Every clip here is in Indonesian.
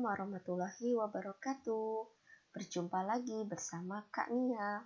warahmatullahi wabarakatuh. Berjumpa lagi bersama Kak Nia.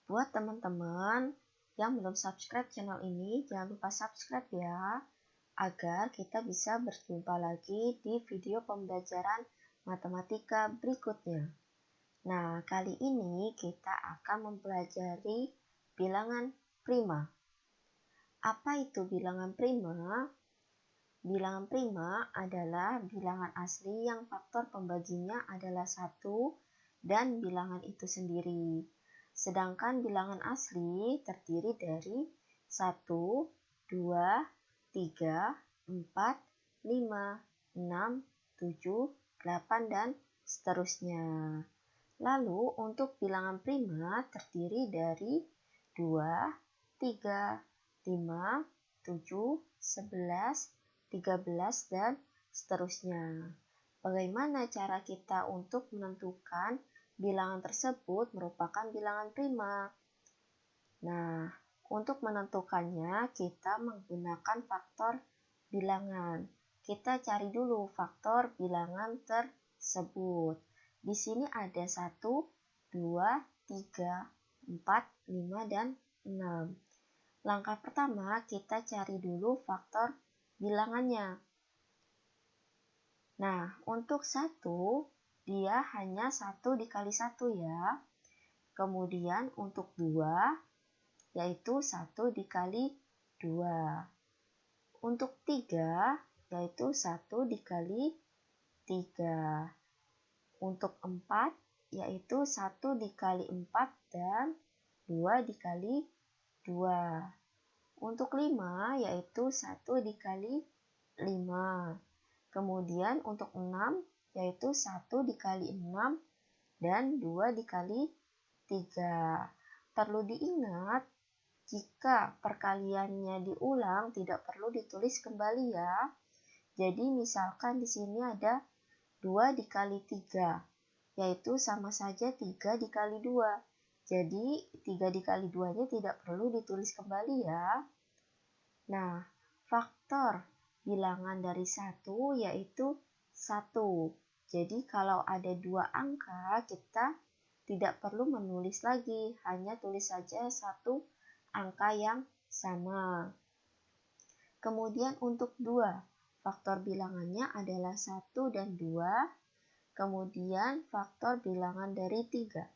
Buat teman-teman yang belum subscribe channel ini, jangan lupa subscribe ya, agar kita bisa berjumpa lagi di video pembelajaran matematika berikutnya. Nah, kali ini kita akan mempelajari bilangan prima. Apa itu bilangan prima? Bilangan prima adalah bilangan asli yang faktor pembaginya adalah 1 dan bilangan itu sendiri. Sedangkan bilangan asli terdiri dari 1, 2, 3, 4, 5, 6, 7, 8, dan seterusnya. Lalu untuk bilangan prima terdiri dari 2, 3, 5, 7, 11, 13, dan seterusnya. Bagaimana cara kita untuk menentukan bilangan tersebut merupakan bilangan prima? Nah, untuk menentukannya kita menggunakan faktor bilangan. Kita cari dulu faktor bilangan tersebut. Di sini ada 1, 2, 3, 4, 5, dan 6. Langkah pertama kita cari dulu faktor bilangannya. Nah, untuk 1, dia hanya 1 dikali 1 ya. Kemudian untuk 2, yaitu 1 dikali 2. Untuk 3, yaitu 1 dikali 3. Untuk 4, yaitu 1 dikali 4 dan 2 dikali 2. Untuk 5, yaitu 1 dikali 5. Kemudian untuk 6, yaitu 1 dikali 6 dan 2 dikali 3. Perlu diingat, jika perkaliannya diulang tidak perlu ditulis kembali ya. Jadi misalkan di sini ada 2 dikali 3, yaitu sama saja 3 dikali 2. Jadi 3 dikali 2-nya tidak perlu ditulis kembali ya. Nah, faktor bilangan dari 1 yaitu 1. Jadi kalau ada 2 angka, kita tidak perlu menulis lagi, hanya tulis saja 1 angka yang sama. Kemudian untuk 2, faktor bilangannya adalah 1 dan 2. Kemudian faktor bilangan dari 3,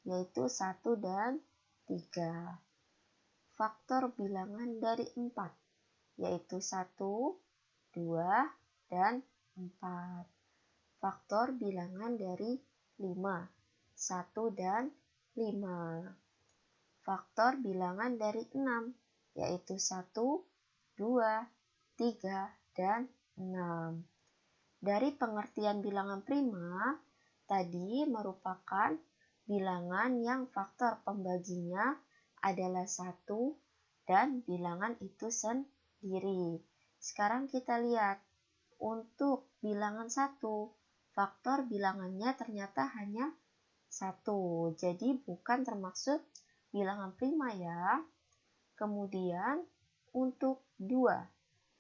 yaitu 1 dan 3. Faktor bilangan dari 4, yaitu 1, 2, dan 4. Faktor bilangan dari 5, 1 dan 5. Faktor bilangan dari 6, yaitu 1, 2, 3, dan 6. Dari pengertian bilangan prima, tadi merupakan bilangan yang faktor pembaginya adalah 1 dan bilangan itu sendiri. Sekarang kita lihat, untuk bilangan 1, faktor bilangannya ternyata hanya 1, jadi bukan termasuk bilangan prima ya. Kemudian untuk 2,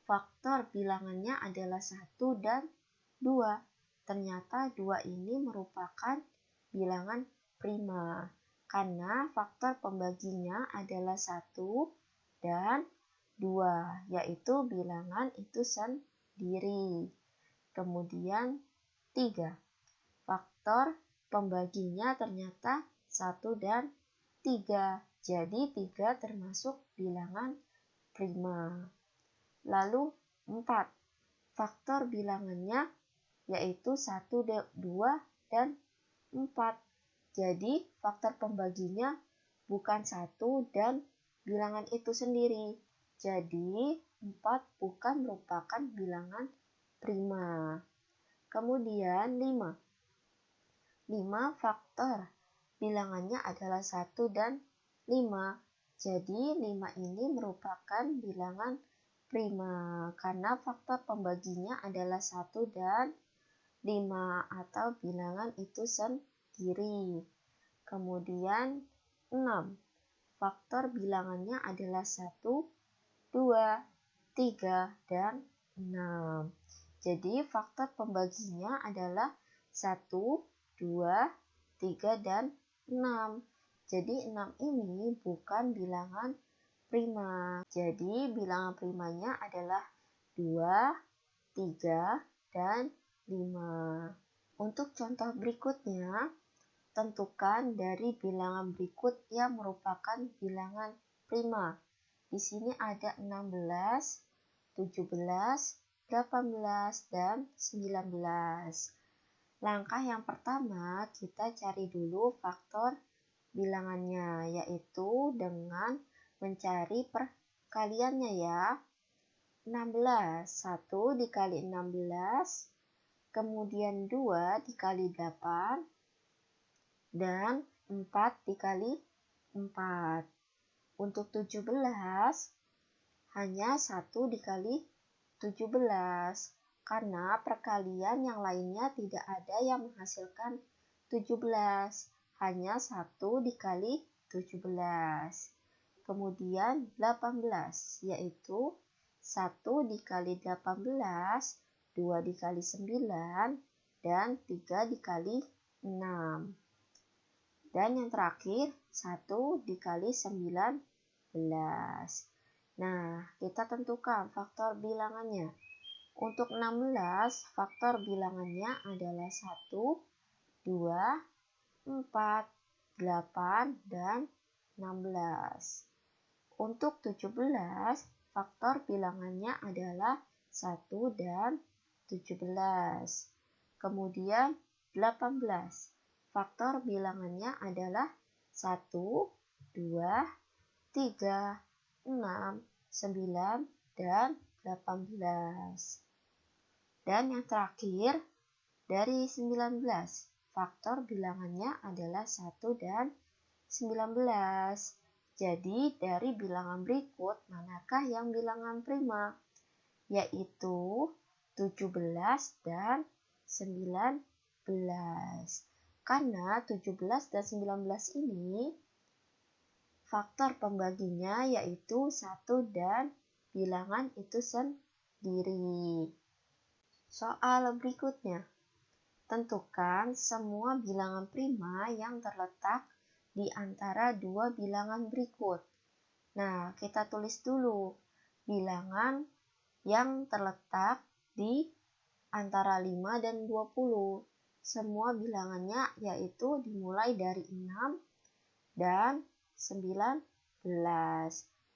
faktor bilangannya adalah 1 dan 2. Ternyata 2 ini merupakan bilangan prima karena faktor pembaginya adalah 1 dan 2, yaitu bilangan itu sendiri. Kemudian 3, faktor pembaginya ternyata 1 dan 3, jadi 3 termasuk bilangan prima. Lalu 4, faktor bilangannya yaitu 1, 2, dan 4. Jadi faktor pembaginya bukan 1 dan bilangan itu sendiri. Jadi 4 bukan merupakan bilangan prima. Kemudian 5. 5 faktor bilangannya adalah 1 dan 5. Jadi 5 ini merupakan bilangan prima karena faktor pembaginya adalah 1 dan 5 atau bilangan itu sendiri. Kemudian 6, faktor bilangannya adalah 1, 2, 3, dan 6. Jadi faktor pembaginya adalah 1, 2, 3, dan 6. Jadi 6 ini bukan bilangan prima. Jadi bilangan primanya adalah 2, 3, dan 5. Untuk contoh berikutnya, tentukan dari bilangan berikut yang merupakan bilangan prima. Di sini ada 16, 17, 18, dan 19. Langkah yang pertama, kita cari dulu faktor bilangannya, yaitu dengan mencari perkaliannya ya. 16, 1 dikali 16, kemudian 2 dikali 8, dan 4 dikali 4. Untuk 17, hanya 1 dikali 17, karena perkalian yang lainnya tidak ada yang menghasilkan 17, hanya 1 dikali 17. Kemudian 18, yaitu 1 dikali 18, 2 dikali 9, dan 3 dikali 6. Dan yang terakhir 1 dikali 19. Nah, kita tentukan faktor bilangannya. Untuk 16, faktor bilangannya adalah 1, 2, 4, 8, dan 16. Untuk 17, faktor bilangannya adalah 1 dan 17. Kemudian 18, faktor bilangannya adalah 1, 2, 3, 6, 9, dan 18. Dan yang terakhir, dari 19, faktor bilangannya adalah 1 dan 19. Jadi dari bilangan berikut, manakah yang bilangan prima? Yaitu 17 dan 19. Karena 17 dan 19 ini faktor pembaginya yaitu 1 dan bilangan itu sendiri. Soal berikutnya, tentukan semua bilangan prima yang terletak di antara dua bilangan berikut. Nah, kita tulis dulu bilangan yang terletak di antara 5 dan 20. Semua bilangannya yaitu dimulai dari 6 dan 19.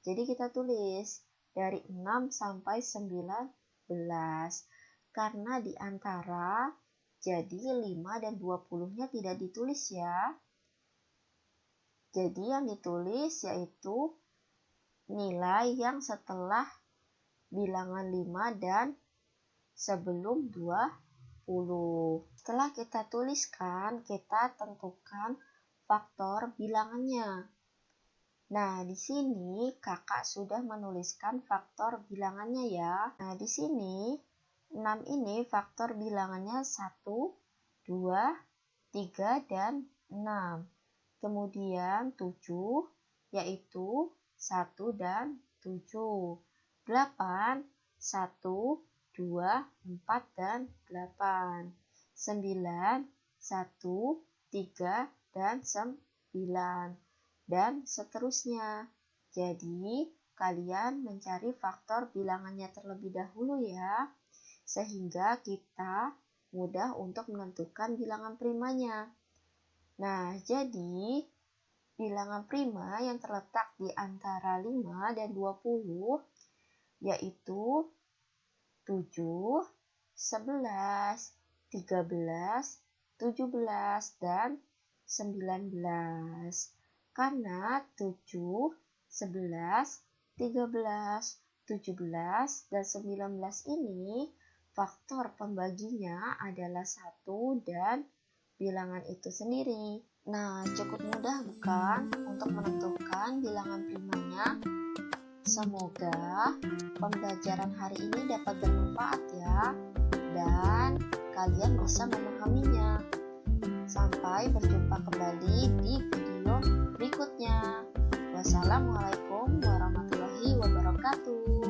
Jadi kita tulis dari 6 sampai 19. Karena di antara, jadi 5 dan 20-nya tidak ditulis ya. Jadi yang ditulis yaitu nilai yang setelah bilangan 5 dan sebelum 20. Setelah kita tuliskan, kita tentukan faktor bilangannya. Nah, di sini kakak sudah menuliskan faktor bilangannya ya. Nah, di sini 6 ini faktor bilangannya 1, 2, 3, dan 6. Kemudian 7 yaitu 1 dan 7. 8, 1, 2, 4, dan 8. 9, 1, 3, dan 9. Dan seterusnya. Jadi, kalian mencari faktor bilangannya terlebih dahulu ya, sehingga kita mudah untuk menentukan bilangan primanya. Nah, jadi bilangan prima yang terletak di antara 5 dan 20 yaitu 7, 11, 13, 17, dan 19. Karena 7, 11, 13, 17, dan 19 ini faktor pembaginya adalah 1 dan bilangan itu sendiri. Nah, cukup mudah bukan untuk menentukan bilangan primanya? Semoga pembelajaran hari ini dapat bermanfaat ya, dan kalian bisa memahaminya. Sampai berjumpa kembali di video berikutnya. Wassalamualaikum warahmatullahi wabarakatuh.